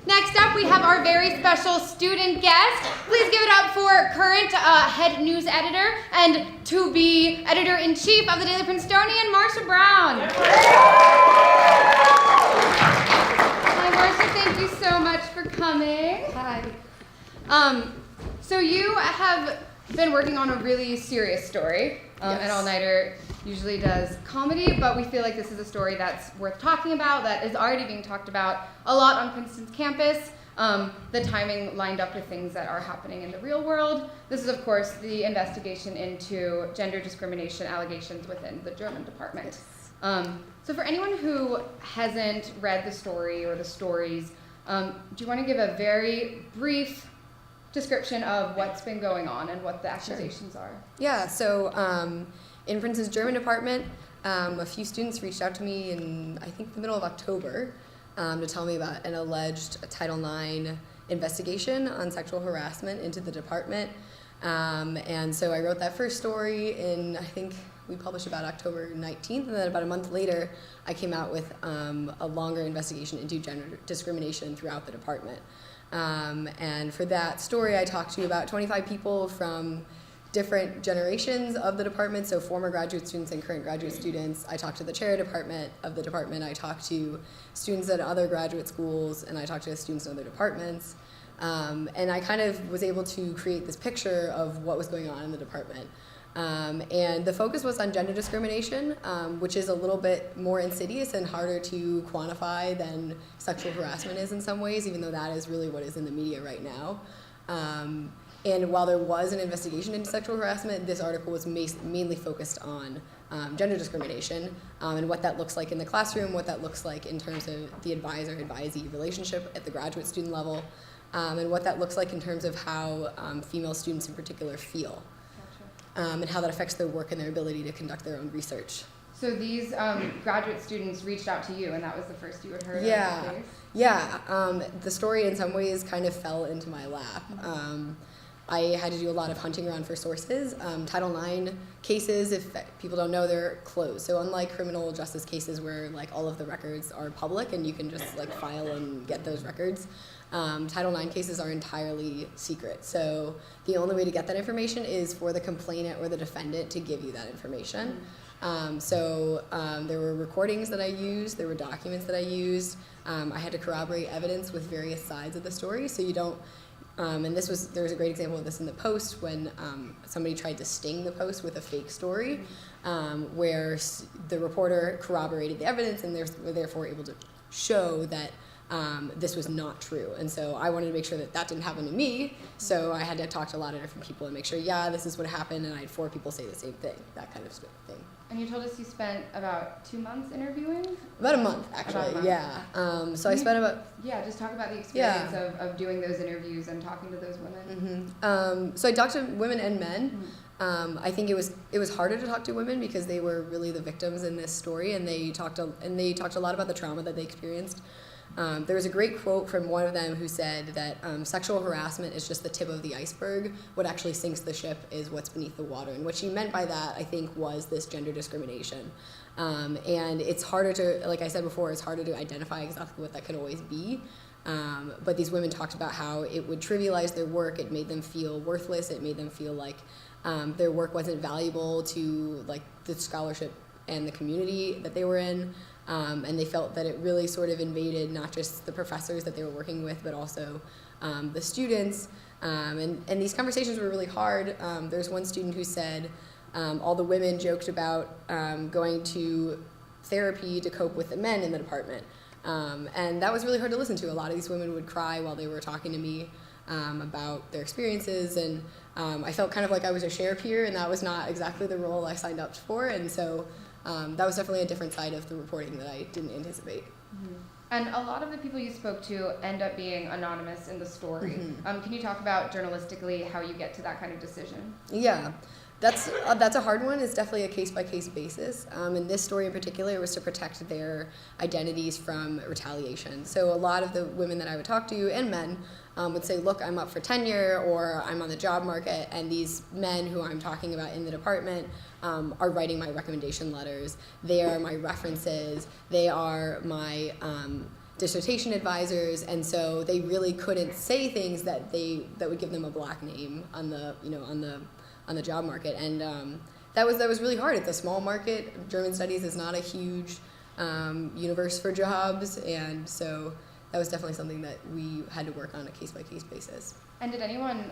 Next up, we have our very special student guest. Please give it up for current head news editor and to-be editor-in-chief of the Daily Princetonian, Marcia Brown. Hi, Marcia. Thank you so much for coming. Hi. So you have been working on a really serious story. Yes. An all-nighter usually does comedy, but we feel like this is a story that's worth talking about, that is already being talked about a lot on Princeton's campus. The timing lined up with things that are happening in the real world. This is, of course, the investigation into gender discrimination allegations within the German department. So for anyone who hasn't read the story or the stories, do you want to give a very brief description of what's been going on and what the accusations are? Yeah, so in Princeton's German department, a few students reached out to me in, I think, the middle of October to tell me about an alleged Title IX investigation on sexual harassment into the department. And so I wrote that first story in, I think we published about October 19th, and then about a month later, I came out with a longer investigation into gender discrimination throughout the department. And for that story, I talked to about 25 people from different generations of the department, so former graduate students and current graduate students. I talked to the chair department of the department, I talked to students at other graduate schools, and I talked to students in other departments. And I kind of was able to create this picture of what was going on in the department. And the focus was on gender discrimination, which is a little bit more insidious and harder to quantify than sexual harassment is in some ways, even though that is really what is in the media right now. And while there was an investigation into sexual harassment, this article was mainly focused on gender discrimination and what that looks like in the classroom, what that looks like in terms of the advisor-advisee relationship at the graduate student level, and what that looks like in terms of how female students in particular feel. And how that affects their work and their ability to conduct their own research. So these graduate students reached out to you, and that was the first you had heard of the case? Yeah. The story in some ways kind of fell into my lap. I had to do a lot of hunting around for sources. Title IX cases, if people don't know, they're closed. So unlike criminal justice cases where like all of the records are public and you can just like file and get those records, Title IX cases are entirely secret. So the only way to get that information is for the complainant or the defendant to give you that information. There were recordings that I used, there were documents that I used. I had to corroborate evidence with various sides of the story, so you don't. And there was a great example of this in the Post when somebody tried to sting the Post with a fake story, where the reporter corroborated the evidence and were therefore able to show that this was not true. And so I wanted to make sure that that didn't happen to me, so I had to talk to a lot of different people and make sure, yeah, this is what happened, and I had 4 people say the same thing, that kind of thing. And you told us you spent about 2 months interviewing? About a month, actually, yeah. So I spent about... Yeah, just talk about the experience of doing those interviews and talking to those women. So I talked to women and men. I think it was harder to talk to women because they were really the victims in this story, and they talked a lot about the trauma that they experienced. There was a great quote from one of them who said that sexual harassment is just the tip of the iceberg. What actually sinks the ship is what's beneath the water. And what she meant by that, I think, was this gender discrimination. And it's harder to, like I said before, it's harder to identify exactly what that could always be. But these women talked about how it would trivialize their work. It made them feel worthless. It made them feel like their work wasn't valuable to like the scholarship and the community that they were in. And they felt that it really sort of invaded not just the professors that they were working with, but also the students. And these conversations were really hard. There's one student who said all the women joked about going to therapy to cope with the men in the department. And that was really hard to listen to. A lot of these women would cry while they were talking to me about their experiences, and I felt kind of like I was a share peer, and that was not exactly the role I signed up for. And so that was definitely a different side of the reporting that I didn't anticipate. And a lot of the people you spoke to end up being anonymous in the story. Can you talk about journalistically how you get to that kind of decision? Yeah, that's a hard one. It's definitely a case-by-case basis. In this story in particular, it was to protect their identities from retaliation. So a lot of the women that I would talk to, and men, would say, look, I'm up for tenure, or I'm on the job market, and these men who I'm talking about in the department are writing my recommendation letters. They are my references. They are my dissertation advisors, and so they really couldn't say things that would give them a black name on the on the job market, and that was really hard. It's a small market. German studies is not a huge universe for jobs, and so that was definitely something that we had to work on a case-by-case basis. And did anyone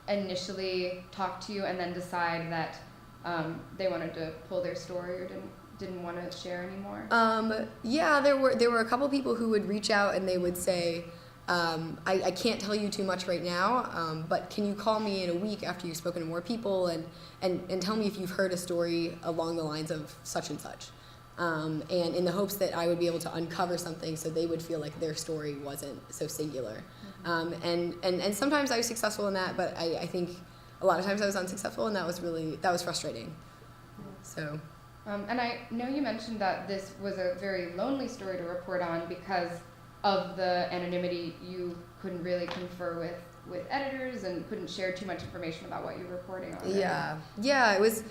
initially talk to you and then decide that they wanted to pull their story or didn't want to share anymore? Yeah, there were a couple people who would reach out and they would say, I can't tell you too much right now, but can you call me in a week after you've spoken to more people and tell me if you've heard a story along the lines of such and such. And in the hopes that I would be able to uncover something so they would feel like their story wasn't so singular. And sometimes I was successful in that, but I think a lot of times I was unsuccessful, and that was frustrating. So. And I know you mentioned that this was a very lonely story to report on because of the anonymity. You couldn't really confer with editors and couldn't share too much information about what you're reporting on. Yeah, it was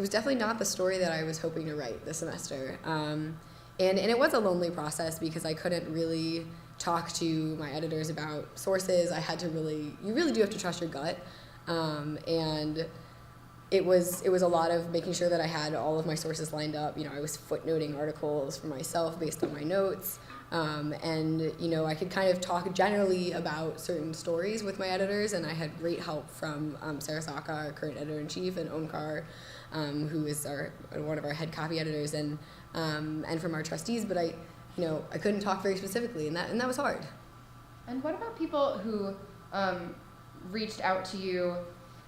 definitely not the story that I was hoping to write this semester. And it was a lonely process because I couldn't really talk to my editors about sources. You really do have to trust your gut. And it was a lot of making sure that I had all of my sources lined up. I was footnoting articles for myself based on my notes. And I could kind of talk generally about certain stories with my editors, and I had great help from Sarah Saka, our current editor-in-chief, and Omkar, who is one of our head copy editors, and from our trustees. But I couldn't talk very specifically, and that was hard. And what about people who reached out to you,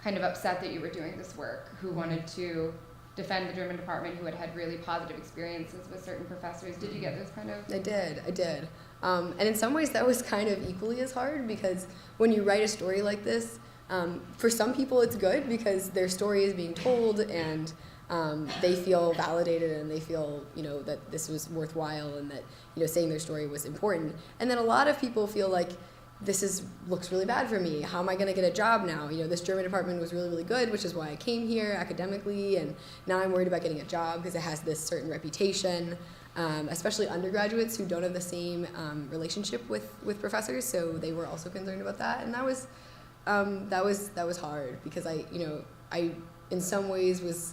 kind of upset that you were doing this work, who wanted to defend the German department, who had had really positive experiences with certain professors? Did you get those kind of? I did. And in some ways that was kind of equally as hard, because when you write a story like this, for some people it's good because their story is being told and they feel validated and they feel, that this was worthwhile and that, saying their story was important. And then a lot of people feel like, this looks really bad for me. How am I going to get a job now? This German department was really, really good, which is why I came here academically, and now I'm worried about getting a job because it has this certain reputation, especially undergraduates who don't have the same relationship with professors, so they were also concerned about that, and that was hard because I in some ways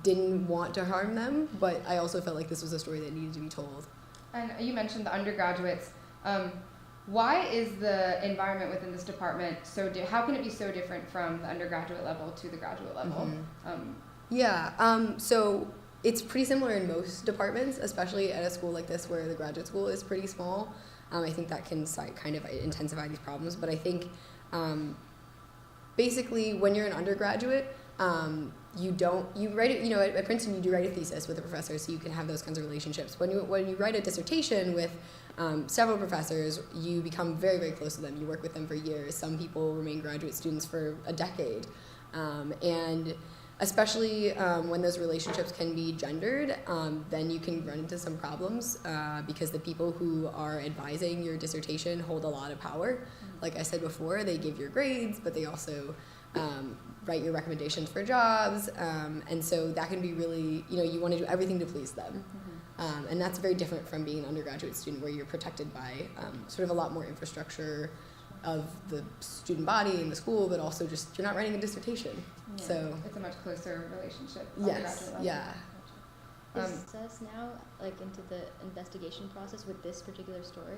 didn't want to harm them, but I also felt like this was a story that needed to be told. And you mentioned the undergraduates. Why is the environment within this department how can it be so different from the undergraduate level to the graduate level? So it's pretty similar in most departments, especially at a school like this where the graduate school is pretty small. I think that can kind of intensify these problems, but I think basically when you're an undergraduate, you write it, at Princeton you do write a thesis with a professor, so you can have those kinds of relationships. When you write a dissertation with several professors, you become very, very close to them. You work with them for years. Some people remain graduate students for a decade. And especially when those relationships can be gendered, then you can run into some problems because the people who are advising your dissertation hold a lot of power. Like I said before, they give your grades, but they also write your recommendations for jobs, and so that can be really, you want to do everything to please them. And that's very different from being an undergraduate student where you're protected by sort of a lot more infrastructure of the student body and the school, but also just you're not writing a dissertation. Yeah. So it's a much closer relationship. Yes, yeah. Is us now into the investigation process with this particular story?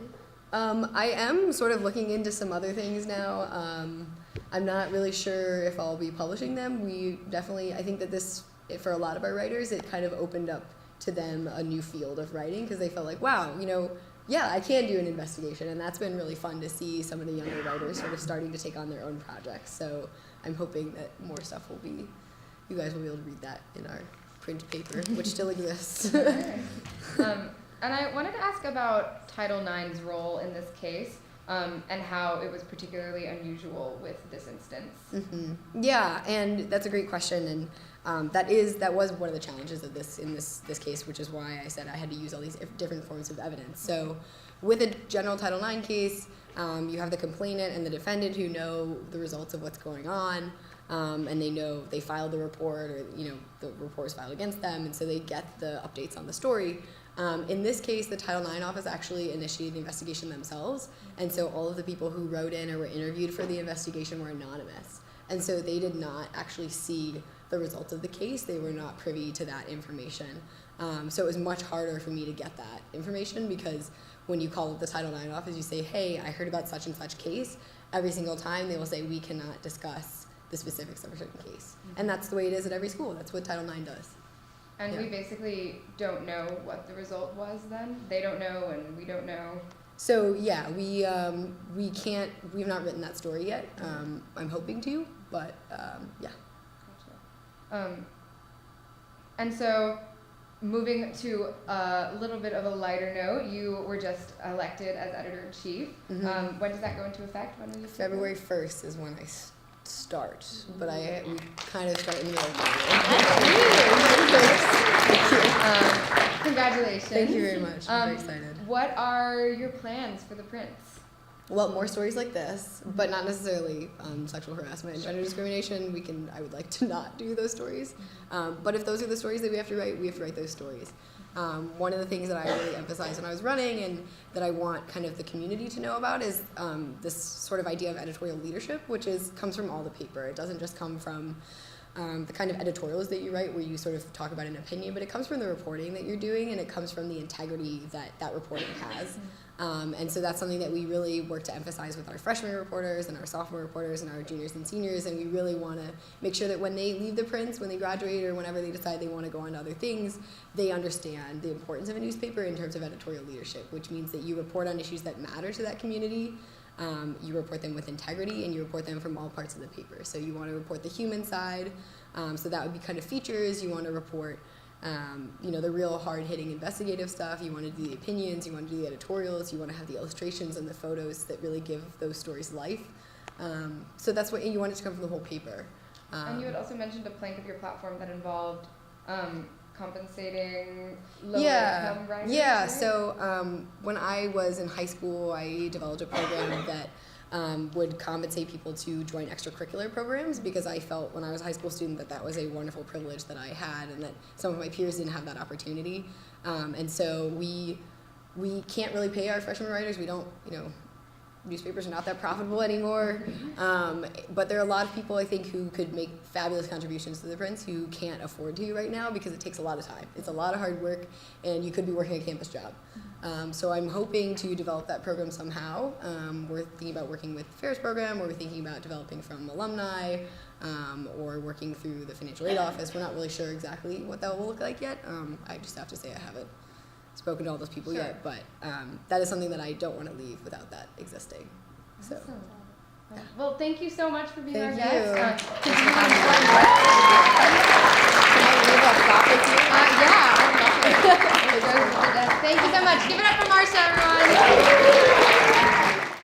I am sort of looking into some other things now. I'm not really sure if I'll be publishing them. I think that this, for a lot of our writers, it kind of opened up to them a new field of writing because they felt like, wow, I can do an investigation, and that's been really fun to see some of the younger writers sort of starting to take on their own projects. So I'm hoping that more stuff you guys will be able to read that in our print paper, which still exists. And I wanted to ask about Title IX's role in this case, and how it was particularly unusual with this instance. Mm-hmm. Yeah, and that's a great question, and that was one of the challenges of this case, which is why I said I had to use all these different forms of evidence. So with a general Title IX case, you have the complainant and the defendant who know the results of what's going on, and they filed the report, or the report is filed against them, and so they get the updates on the story. In this case, the Title IX office actually initiated the investigation themselves, and so all of the people who wrote in or were interviewed for the investigation were anonymous. And so they did not actually see the results of the case. They were not privy to that information. So it was much harder for me to get that information, because when you call up the Title IX office, you say, hey, I heard about such and such case. Every single time they will say, we cannot discuss the specifics of a certain case. And that's the way it is at every school. That's what Title IX does. And we basically don't know what the result was then? They don't know and we don't know? So yeah, we've not written that story yet. I'm hoping to, but yeah. Gotcha. And so moving to a little bit of a lighter note, you were just elected as editor-in-chief. Mm-hmm. When does that go into effect? When will you February 1st is when I start, but we kind of start in the middle of congratulations. Thank you very much. I'm very excited. What are your plans for the Prince? Well, more stories like this, but not necessarily sexual harassment and gender discrimination. I would like to not do those stories. But if those are the stories that we have to write those stories. One of the things that I really emphasized when I was running and that I want kind of the community to know about is this sort of idea of editorial leadership, which comes from all the paper. It doesn't just come from the kind of editorials that you write where you sort of talk about an opinion, but it comes from the reporting that you're doing, and it comes from the integrity that reporting has. And so that's something that we really work to emphasize with our freshman reporters and our sophomore reporters and our juniors and seniors, and we really want to make sure that when they leave the Prince, when they graduate, or whenever they decide they want to go on to other things, they understand the importance of a newspaper in terms of editorial leadership, which means that you report on issues that matter to that community. You report them with integrity, and you report them from all parts of the paper. So you want to report the human side, so that would be kind of features. You want to report the real hard-hitting investigative stuff. You want to do the opinions, you want to do the editorials, you want to have the illustrations and the photos that really give those stories life. So that's what you want it to come from the whole paper. And you had also mentioned a plank of your platform that involved compensating low-income writers. Yeah, right? so when I was in high school, I developed a program that would compensate people to join extracurricular programs, because I felt when I was a high school student that was a wonderful privilege that I had, and that some of my peers didn't have that opportunity. And so we can't really pay our freshman writers. We don't, newspapers are not that profitable anymore. But there are a lot of people, I think, who could make fabulous contributions to the Prince who can't afford to right now, because it takes a lot of time. It's a lot of hard work, and you could be working a campus job. So I'm hoping to develop that program somehow. We're thinking about working with the Ferris program, or we're thinking about developing from alumni, or working through the financial aid office. We're not really sure exactly what that will look like yet. I just have to say I haven't spoken to all those people yet, but that is something that I don't want to leave without that existing. So. Awesome. Well, thank you so much for being our Thank guest. you. Can I leave a clock with you? yeah. Thank you so much. Give it up for Marcia.